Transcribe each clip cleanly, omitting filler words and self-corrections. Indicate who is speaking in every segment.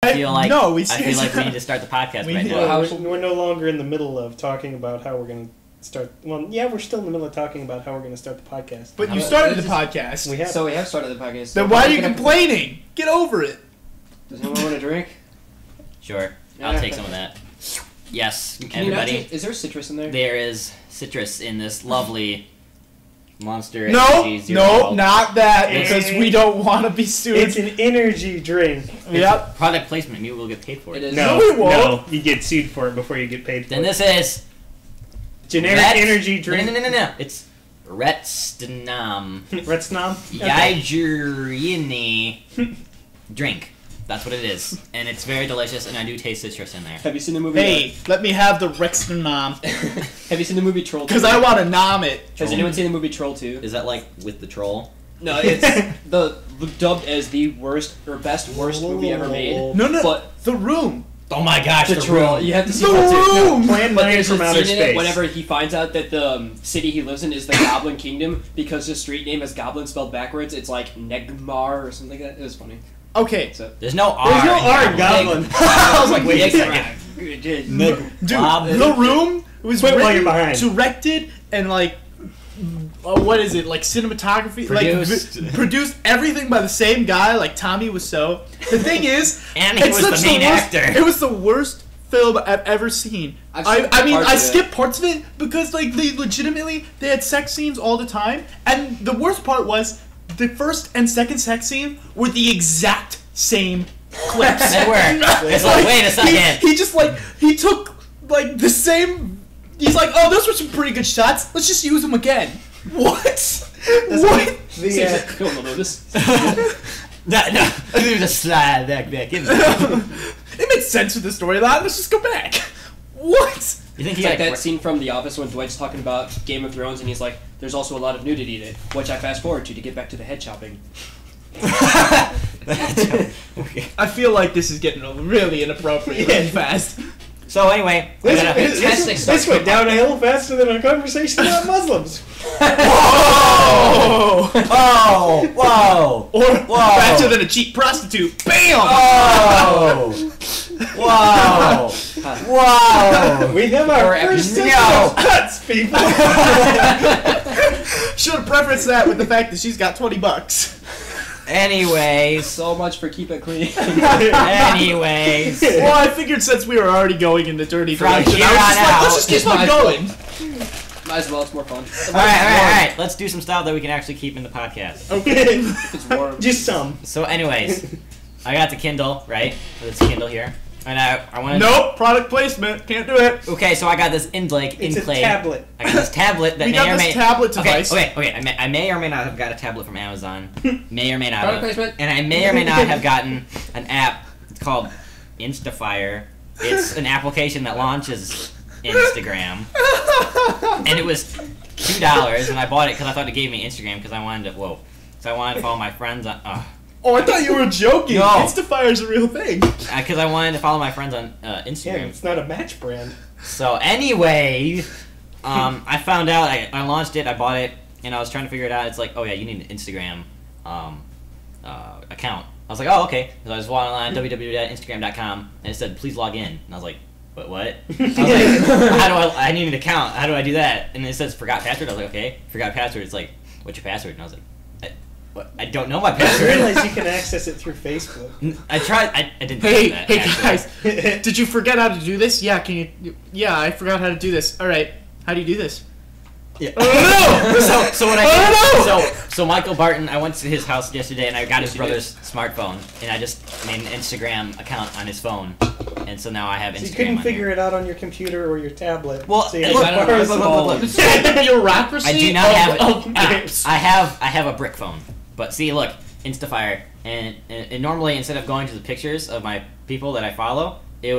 Speaker 1: I feel like
Speaker 2: no,
Speaker 1: we need to start the podcast right now.
Speaker 3: We're no longer in the middle of talking about how we're going to start. Well, yeah, we're still in the middle of talking about how we're going to start the podcast.
Speaker 2: But you started the podcast.
Speaker 3: We have.
Speaker 4: So we have started the podcast.
Speaker 2: Then why are you complaining? Get over it.
Speaker 4: Does anyone want a drink?
Speaker 1: Sure, I'll take some of that. Yes, everybody.
Speaker 4: Is there citrus in there?
Speaker 1: There is citrus in this lovely Monster.
Speaker 2: No, not that, because we don't want to be sued.
Speaker 3: It's an energy drink.
Speaker 1: Yep. Product placement. You will get paid for it.
Speaker 3: No, we won't. No, you get sued for it before you get paid for
Speaker 1: then
Speaker 3: it.
Speaker 1: Then this is
Speaker 3: generic energy drink.
Speaker 1: No. It's Retsnam.
Speaker 3: Retsnam?
Speaker 1: Yajirini drink. That's what it is. And it's very delicious, and I do taste citrus in there.
Speaker 4: Have you seen the movie?
Speaker 2: Hey, let me have the Retsnam.
Speaker 4: Have you seen the movie Troll 2?
Speaker 2: Because I want to nom it.
Speaker 4: Has anyone seen the movie Troll 2?
Speaker 1: Is that like with the troll?
Speaker 4: No, it's dubbed as the worst movie ever made.
Speaker 2: No.
Speaker 4: But
Speaker 2: The Room.
Speaker 1: Oh my gosh,
Speaker 4: the Troll. You have to see
Speaker 2: The Room.
Speaker 3: Plan
Speaker 4: But
Speaker 3: from outer space.
Speaker 4: Whenever he finds out that the city he lives in is the Goblin Kingdom, because his street name is Goblin spelled backwards, it's like Negmar or something like that. It was funny.
Speaker 1: Okay.
Speaker 4: So,
Speaker 1: there's no R.
Speaker 3: There's no R in Goblin.
Speaker 1: I was like, wait a second.
Speaker 2: Dude, The Room was directed and like, what is it, like cinematography? Produced everything by the same guy, like Tommy Wiseau. The thing is,
Speaker 1: and he was the main actor.
Speaker 2: It was the worst film I've ever seen. I skipped parts of it because like they had sex scenes all the time, and the worst part was the first and second sex scene were the exact same clips.
Speaker 1: They were. It's like, wait a second.
Speaker 2: He took like the same. He's like, oh, those were some pretty good shots. Let's just use them again. What? What?
Speaker 4: Don't notice.
Speaker 1: No. Just slide back in.
Speaker 2: It made sense with the storyline. Let's just go back. What?
Speaker 1: You think
Speaker 4: it's like that scene from The Office when Dwight's talking about Game of Thrones and he's like, there's also a lot of nudity in it, which I fast forward to get back to the head chopping.
Speaker 2: I feel like this is getting really inappropriate and fast.
Speaker 1: So anyway,
Speaker 3: this went downhill faster than a conversation about Muslims.
Speaker 2: Whoa!
Speaker 1: Whoa!
Speaker 2: Or faster than a cheap prostitute. Bam!
Speaker 1: Oh! Whoa! Whoa!
Speaker 3: We have our first of cuts, people.
Speaker 2: Should have prefaced that with the fact that she's got $20.
Speaker 1: Anyways.
Speaker 4: So much for keep it clean.
Speaker 1: Anyways.
Speaker 2: Well, I figured since we were already going in the dirty direction, let's just keep on going.
Speaker 4: Might as well, it's more fun.
Speaker 1: Alright. Let's do some stuff that we can actually keep in the podcast.
Speaker 3: Okay.
Speaker 4: It's warm.
Speaker 3: Just some.
Speaker 1: So anyways, I got the Kindle, right? This Kindle here. And I wanted
Speaker 2: Nope, product placement. Can't do it.
Speaker 1: Okay, so I got this Enclave.
Speaker 3: It's a tablet.
Speaker 1: I got this tablet that
Speaker 2: tablet device.
Speaker 1: Okay. I may or may not have got a tablet from Amazon. May or may not
Speaker 4: Product
Speaker 1: have.
Speaker 4: placement.
Speaker 1: And I may or may not have gotten an app. It's called Instafire. It's an application that launches Instagram. And it was $2, and I bought it because I thought it gave me Instagram because I wanted to. So I wanted to follow my friends on.
Speaker 2: Oh, I thought you were joking.
Speaker 1: No.
Speaker 2: Instafire is a real thing.
Speaker 1: Because I wanted to follow my friends on Instagram.
Speaker 3: Yeah, it's not a Match brand.
Speaker 1: So anyway, I found out, I launched it, I bought it, and I was trying to figure it out. It's like, oh yeah, you need an Instagram account. I was like, oh, okay. So I just went online, www.instagram.com, and it said, please log in. And I was like, what? I was like, I need an account. How do I do that? And it says, forgot password. I was like, okay. Forgot password. It's like, what's your password? And I was like, I don't know my password.
Speaker 3: I realize you can access it through Facebook.
Speaker 1: I tried. I didn't.
Speaker 2: Hey
Speaker 1: guys!
Speaker 2: Did you forget how to do this? Yeah. Can you? Yeah, I forgot how to do this. All right. How do you do this?
Speaker 1: Yeah.
Speaker 2: Oh no!
Speaker 1: So what I did? So Michael Barton. I went to his house yesterday and I got his brother's smartphone and I just made an Instagram account on his phone, and so now I have Instagram.
Speaker 3: So you couldn't figure it out on your computer or your tablet.
Speaker 1: Well,
Speaker 3: so
Speaker 2: look. Bureaucracy.
Speaker 1: I do not have
Speaker 2: apps.
Speaker 1: I have a brick phone. But see, look, Instafire, and normally instead of going to the pictures of my people that I follow, it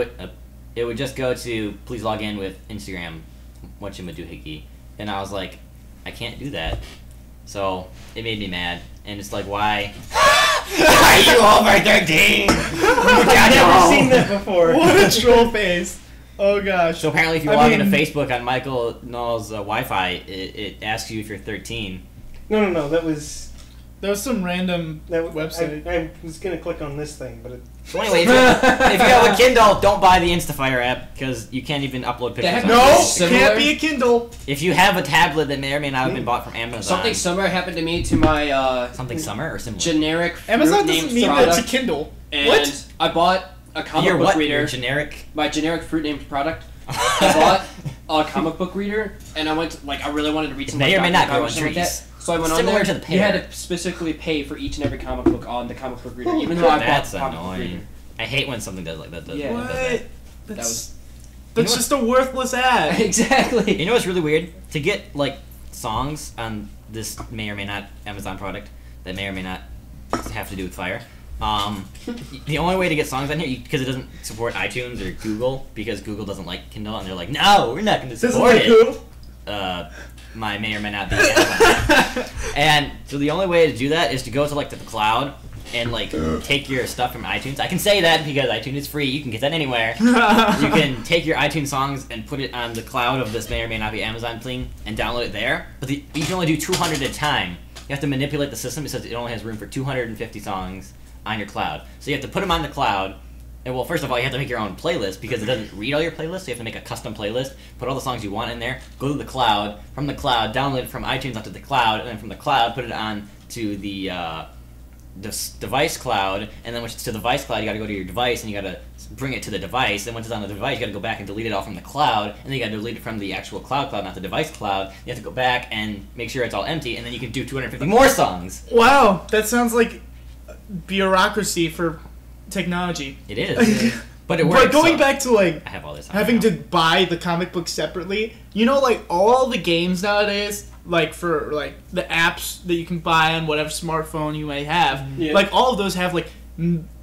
Speaker 1: would just go to please log in with Instagram, whatchamadoohickey, and I was like, I can't do that, so it made me mad, and it's like, why? Are you over 13?
Speaker 3: I've never seen that before.
Speaker 2: What a troll face. Oh gosh.
Speaker 1: So apparently, if you log into Facebook on Michael Null's Wi-Fi, it asks you if you're 13.
Speaker 3: No, that was.
Speaker 2: That was some random website.
Speaker 3: I was gonna click on this thing, but
Speaker 1: So anyway, if you have a Kindle, don't buy the Instafire app because you can't even upload pictures.
Speaker 2: No,
Speaker 4: Similar?
Speaker 2: can't be a Kindle.
Speaker 1: If you have a tablet that may or may not have been bought from Amazon.
Speaker 4: Something similar happened to me to my
Speaker 1: Something summer or similar?
Speaker 4: generic
Speaker 2: Amazon
Speaker 4: fruit
Speaker 2: doesn't
Speaker 4: named
Speaker 2: mean
Speaker 4: product,
Speaker 2: that it's a Kindle.
Speaker 4: and
Speaker 2: What?
Speaker 4: I bought a comic
Speaker 1: Your
Speaker 4: book
Speaker 1: what?
Speaker 4: reader.
Speaker 1: Your generic?
Speaker 4: My generic fruit named product. I bought a comic book reader, and I went I really wanted to read
Speaker 1: It
Speaker 4: some.
Speaker 1: may or may not
Speaker 4: Dr.
Speaker 1: grow on
Speaker 4: Pepper or something like
Speaker 1: trees.
Speaker 4: that. So I went
Speaker 1: Similar
Speaker 4: on
Speaker 1: to
Speaker 4: there.
Speaker 1: the
Speaker 4: You
Speaker 1: pear.
Speaker 4: had to specifically pay for each and every comic book on the comic book reader, even though I bought
Speaker 1: That's
Speaker 4: the comic book reader.
Speaker 1: annoying. I hate when something does like that.
Speaker 4: Yeah.
Speaker 2: What?
Speaker 1: That.
Speaker 2: That's
Speaker 1: You know
Speaker 2: just a worthless ad.
Speaker 4: Exactly.
Speaker 1: You know what's really weird? To get songs on this may or may not Amazon product that may or may not have to do with fire. The only way to get songs on here, because it doesn't support iTunes or Google, because Google doesn't like Kindle, and they're like, no, we're not going to support it.
Speaker 2: Google?
Speaker 1: My may or may not be Amazon. And so the only way to do that is to go to the cloud and take your stuff from iTunes. I can say that because iTunes is free. You can get that anywhere. You can take your iTunes songs and put it on the cloud of this may or may not be Amazon thing and download it there. But you can only do 200 at a time. You have to manipulate the system. It says it only has room for 250 songs on your cloud. So you have to put them on the cloud. And well, first of all, you have to make your own playlist because it doesn't read all your playlists. So you have to make a custom playlist, put all the songs you want in there, go to the cloud, from the cloud, download it from iTunes onto the cloud, and then from the cloud, put it on to the device cloud, and then once it's to the device cloud, you got to go to your device and you got to bring it to the device. And once it's on the device, you got to go back and delete it all from the cloud, and then you got to delete it from the actual cloud, not the device cloud. You have to go back and make sure it's all empty, and then you can do 250 more songs.
Speaker 2: Wow, that sounds like bureaucracy for technology.
Speaker 1: It is, but it works.
Speaker 2: But going
Speaker 1: so
Speaker 2: back to
Speaker 1: I have all this on
Speaker 2: having
Speaker 1: now.
Speaker 2: to buy the comic book separately, all the games nowadays, for the apps that you can buy on whatever smartphone you may have,
Speaker 4: Yeah.
Speaker 2: all of those have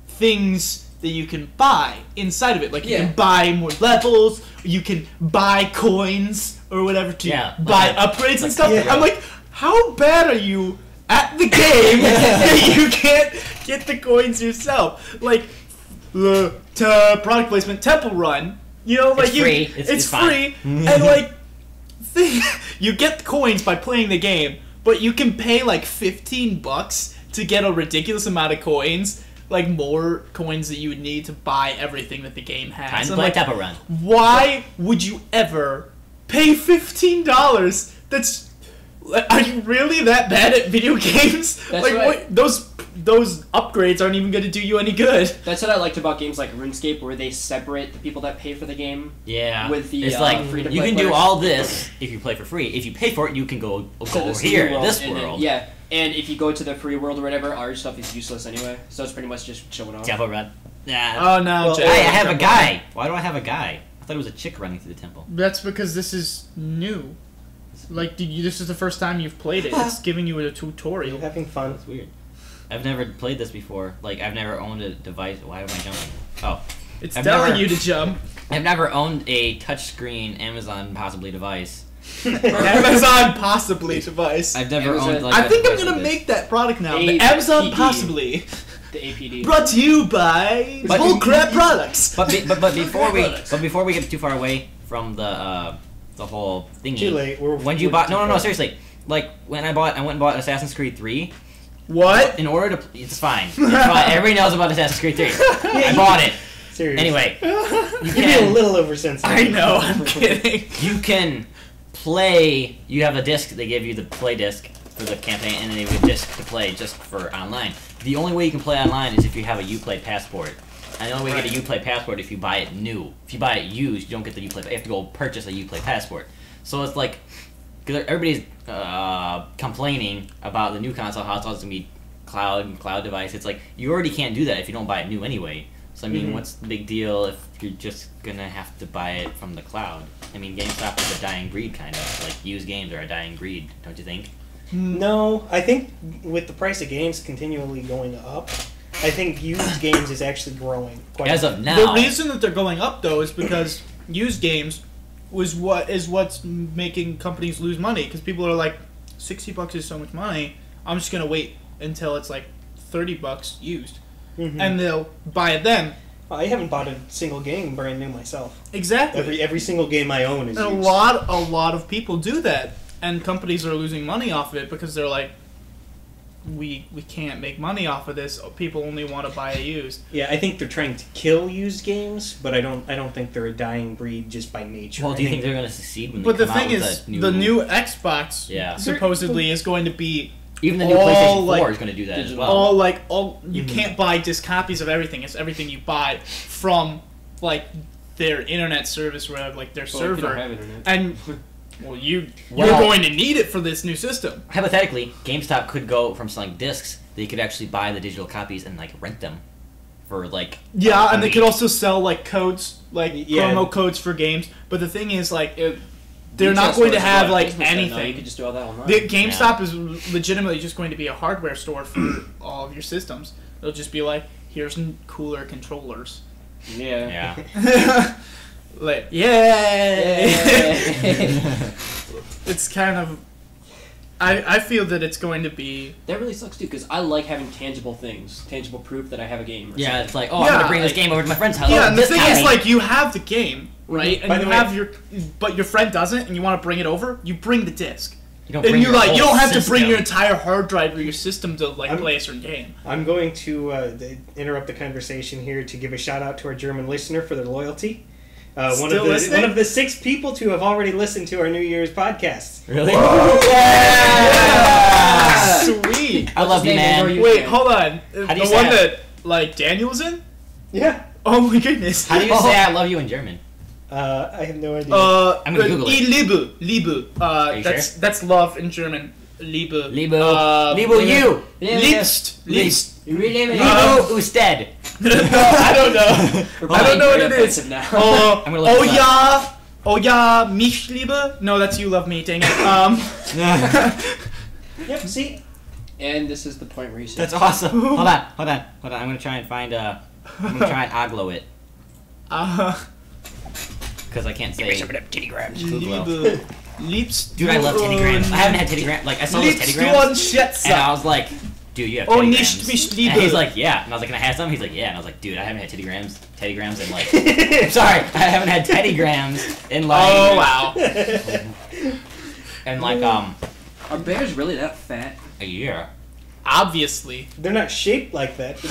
Speaker 2: things that you can buy inside of it. You
Speaker 4: Yeah.
Speaker 2: can buy more levels, you can buy coins or whatever to buy upgrades and stuff.
Speaker 1: yeah.
Speaker 2: I'm like, how bad are you at the game that you can't get the coins yourself? Product placement, Temple Run.
Speaker 1: It's free. It's
Speaker 2: free,
Speaker 1: fine.
Speaker 2: and you get the coins by playing the game, but you can pay $15 to get a ridiculous amount of coins, more coins that you would need to buy everything that the game has.
Speaker 1: Time to
Speaker 2: I'm
Speaker 1: play Temple Run.
Speaker 2: Why would you ever pay $15? Are you really that bad at video games?
Speaker 4: That's right.
Speaker 2: Those upgrades aren't even going to do you any good.
Speaker 4: That's what I liked about games like RuneScape, where they separate the people that pay for the game.
Speaker 1: Yeah,
Speaker 4: With the,
Speaker 1: it's
Speaker 4: free-to-play
Speaker 1: you can do
Speaker 4: players.
Speaker 1: all this if you play for free. If you pay for it, you can go
Speaker 4: To
Speaker 1: over
Speaker 4: the
Speaker 1: here,
Speaker 4: world,
Speaker 1: this
Speaker 4: and then-
Speaker 1: world.
Speaker 4: yeah, and if you go to the free world or whatever, our stuff is useless anyway. So it's pretty much just showing off.
Speaker 1: Temple Run. Yeah.
Speaker 2: Oh no,
Speaker 3: Well,
Speaker 2: Jay.
Speaker 1: Hey, I have a guy. Why do I have a guy? I thought it was a chick running through the temple.
Speaker 2: That's because this is new. This is the first time you've played it. It's giving you a
Speaker 3: Are you
Speaker 2: tutorial.
Speaker 3: having fun?
Speaker 1: That's weird. I've never played this before. I've never owned a device. Why am I jumping? Oh.
Speaker 2: It's
Speaker 1: I've
Speaker 2: telling
Speaker 1: never-
Speaker 2: you to jump.
Speaker 1: I've never owned a touchscreen Amazon possibly device.
Speaker 2: Amazon possibly device.
Speaker 1: I've never
Speaker 4: Amazon-
Speaker 1: owned
Speaker 2: I
Speaker 1: a
Speaker 2: think I'm
Speaker 1: device
Speaker 2: gonna
Speaker 1: like this.
Speaker 2: make that product now. The
Speaker 4: APD.
Speaker 2: Amazon possibly.
Speaker 4: The APD.
Speaker 2: Brought to you by
Speaker 1: But-
Speaker 2: Bullcrap Products.
Speaker 1: But before we get too far away from the whole thingy.
Speaker 3: Too late.
Speaker 1: When you bought no seriously, when I went and bought Assassin's Creed 3.
Speaker 2: What?
Speaker 1: In order to it's fine. It's fine. Everybody knows about Assassin's Creed 3. I bought it.
Speaker 3: Seriously.
Speaker 1: Anyway,
Speaker 3: You're being a little oversensitive.
Speaker 2: I know. I'm kidding.
Speaker 1: you can play. You have a disc. They give you the play disc for the campaign, and then they have a disc to play just for online. The only way you can play online is if you have a Uplay passport. And the only way you get a Uplay passport if you buy it new. If you buy it used, you don't get the Uplay. You have to go purchase a Uplay passport. So it's because everybody's complaining about the new console, how it's always gonna be cloud device. It's you already can't do that if you don't buy it new anyway. So I mean, what's the big deal if you're just gonna have to buy it from the cloud? I mean, GameStop is a dying breed, kind of. Used games are a dying breed, don't you think?
Speaker 3: No, I think with the price of games continually going up, I think used games is actually growing. Quite
Speaker 1: As
Speaker 3: a bit.
Speaker 1: of now,
Speaker 2: The reason that they're going up though is because used games what's making companies lose money, because people are like, $60 is so much money. I'm just gonna wait until it's $30 used, and they'll buy it then.
Speaker 3: I haven't bought a single game brand new myself.
Speaker 2: Exactly.
Speaker 3: Every single game I own is
Speaker 2: And
Speaker 3: used.
Speaker 2: a lot of people do that, and companies are losing money off of it because they're like, we can't make money off of this. People only want to buy it used.
Speaker 3: Yeah, I think they're trying to kill used games, but I don't think they're a dying breed just by nature.
Speaker 1: Well, do you think they're going to succeed when they
Speaker 2: But the
Speaker 1: come out
Speaker 2: thing
Speaker 1: with
Speaker 2: is,
Speaker 1: a new...
Speaker 2: the new Xbox supposedly is going to be
Speaker 1: even the new PlayStation 4 is going to do that as well.
Speaker 2: You can't buy disc copies of everything. It's everything you buy from like their internet service, or like their server.
Speaker 4: If you don't have internet.
Speaker 2: And you're going to need it for this new system.
Speaker 1: Hypothetically, GameStop could go from selling discs. They could actually buy the digital copies and like rent them for like.
Speaker 2: Yeah, and they could also sell like codes, like promo codes for games. But the thing is, like, they're not going to have like anything.
Speaker 4: You could just do all that online.
Speaker 2: GameStop is legitimately just going to be a hardware store for all of your systems. It'll just be like, here's some cooler controllers.
Speaker 4: Yeah.
Speaker 2: Like, yay! It's kind of... I feel that it's going to be...
Speaker 4: That really sucks, too, because I like having tangible things. Tangible proof that I have a game. Or
Speaker 1: something. It's like, I'm going to bring this game over to my friend's house.
Speaker 2: Yeah, and the thing is, like, you have the game, right?
Speaker 3: Mm-hmm.
Speaker 2: And you have but your friend doesn't, and you want to bring it over, you bring the disc.
Speaker 1: You don't bring
Speaker 2: you don't have
Speaker 1: system.
Speaker 2: to bring your entire hard drive or your system to like play a certain game.
Speaker 3: I'm going to interrupt the conversation here to give a shout out to our German listener for their loyalty. One of the 6 people to have already listened to our New Year's podcast.
Speaker 1: Really?
Speaker 2: Yeah! Sweet.
Speaker 1: I love you, man.
Speaker 2: Wait, hold on.
Speaker 1: How do you
Speaker 2: the one that like Daniel was in?
Speaker 3: Yeah.
Speaker 2: Oh my goodness.
Speaker 1: How do you say "I love you" in German?
Speaker 3: I have no idea.
Speaker 1: I'm gonna Google it.
Speaker 2: Liebe. That's love in German. Liebe.
Speaker 1: Liebe you.
Speaker 2: Liebst.
Speaker 1: Liebe usted.
Speaker 2: I don't know. I don't know what it is. Oh ja, mich liebe. No, that's you love me. Dang it.
Speaker 3: Yep. See.
Speaker 4: And this is the point where you say.
Speaker 1: That's awesome. Hold on. I'm gonna try and find. I'm gonna try and aglo it. Because I can't say.
Speaker 4: Titty grabs.
Speaker 2: Liebe. Liebst.
Speaker 1: Dude, I love teddy grams. I haven't had teddy grams. Like I saw those teddy grams, and I was like, dude, you have teddy grams.
Speaker 2: Nicht mich
Speaker 1: And he's like, yeah. And I was like, can I have some? He's like, yeah. And I was like, dude, I haven't had teddy grams in like. I'm sorry, I haven't had teddy grams in like.
Speaker 2: Oh wow.
Speaker 1: And like
Speaker 4: Are bears really that fat?
Speaker 1: a year.
Speaker 2: Obviously.
Speaker 3: They're not shaped like that.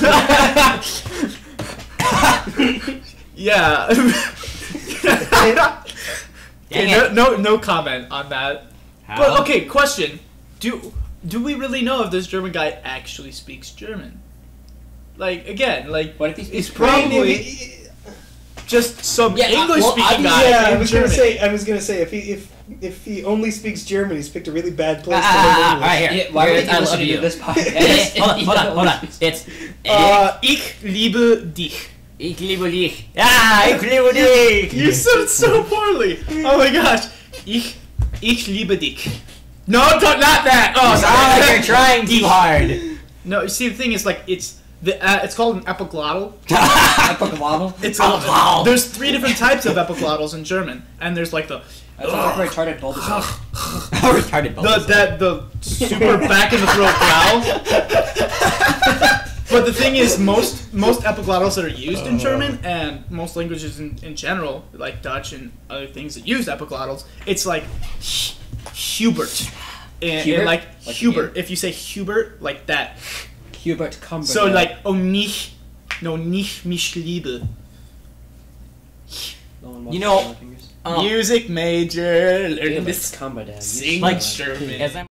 Speaker 2: Yeah. Okay, no comment on that.
Speaker 1: How?
Speaker 2: But okay, question: Do we really know if this German guy actually speaks German? Like again, like
Speaker 4: what if he speaks?
Speaker 2: It's probably just some English-speaking guy.
Speaker 3: Yeah, I
Speaker 2: in
Speaker 3: was
Speaker 2: Germany.
Speaker 3: gonna say if he only speaks German, he's picked a really bad place to learn
Speaker 1: All right,
Speaker 3: English.
Speaker 1: here.
Speaker 4: Why would
Speaker 1: I
Speaker 4: you
Speaker 1: love
Speaker 4: listen
Speaker 1: you.
Speaker 4: to this podcast?
Speaker 1: Hold on. It's
Speaker 2: Ich liebe dich.
Speaker 1: Ich liebe dich. Ich liebe dich.
Speaker 2: You said it so poorly. Oh my gosh. Ich liebe dich. No, not that. Oh,
Speaker 1: You sound like you're trying too hard.
Speaker 2: No, you see, the thing is, like, it's called an epiglottal.
Speaker 4: Epiglottal?
Speaker 2: It's
Speaker 1: Epiglottal.
Speaker 2: there's 3 different types of epiglottals in German, and there's like the
Speaker 4: That's like retarded bulbasaur.
Speaker 1: Retarded Bulbasaur.
Speaker 2: the super back in the throat growl. But the thing is, most epiglottals that are used in German and most languages in general, like Dutch and other things that use epiglottals, it's like Hubert. And like Hubert. If you say Hubert, like that.
Speaker 4: Hubert Cumberland.
Speaker 2: So like, nicht mich liebe.
Speaker 1: You know,
Speaker 2: Music major, learning this
Speaker 4: Cumberland.
Speaker 2: sing
Speaker 1: like,
Speaker 2: German.
Speaker 1: as I'm